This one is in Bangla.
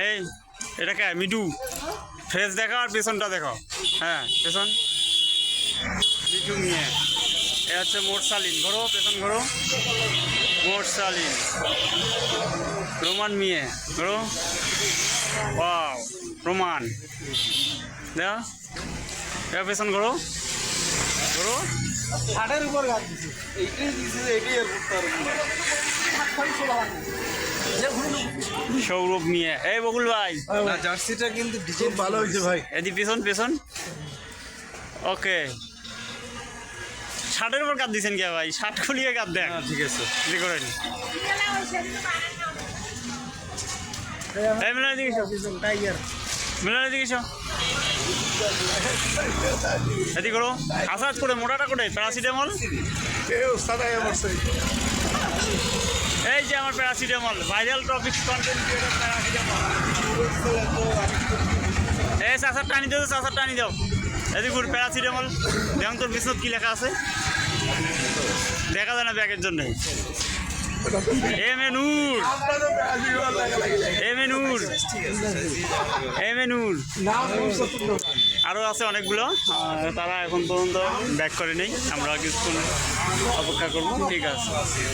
এই এটা কে মিটু ফেস দেখো আর পেছনটা দেখো। হ্যাঁ পেছন মিটু নিয়ে এ হচ্ছে মোরসালিন, ঘোরো পেছন ঘোরো। মোরসালিন, রোমান মিয়ে ঘোরো। ওয়াও রোমান দেখো, এবার পেছন ঘোরো ঘোরো। ষাটের উপর গাছ দিচ্ছে, এইটাই দিচ্ছে, এইটাই আর করতে পারবো। সৌরভ মিয়ে, এই বকুল ভাই জার্সিটা কিন্তু ডিজাইন ভালো হয়েছে ভাই। এদি পেছন পেছন। ওকে, শার্টের উপর কাট দিয়েছেন কে ভাই? শার্ট খুলিয়ে কাট দেন। ঠিক আছে, জি করেন। এই মিলানে দিকে টাইগার মিলানে দিকে এদি করো। আসাজ করে মোটাটা করে প্যারাসিটামল। এই যে আমার paracetamol, viral topic content creator paracetamol. এই চাষার টানি দাও, চাষার টানি দাও। এদিক প্যারাসিটামল দেখুন তোর বিষ্ণু কী লেখা আছে, দেখা যায় না ব্যাগের জন্য। M A Noor, M A Noor, M A নূর। আরও আছে অনেকগুলো, তারা এখন পর্যন্ত ব্যাক করে নেই, আমরা কিছুক্ষণ অপেক্ষা করবো। ঠিক আছে।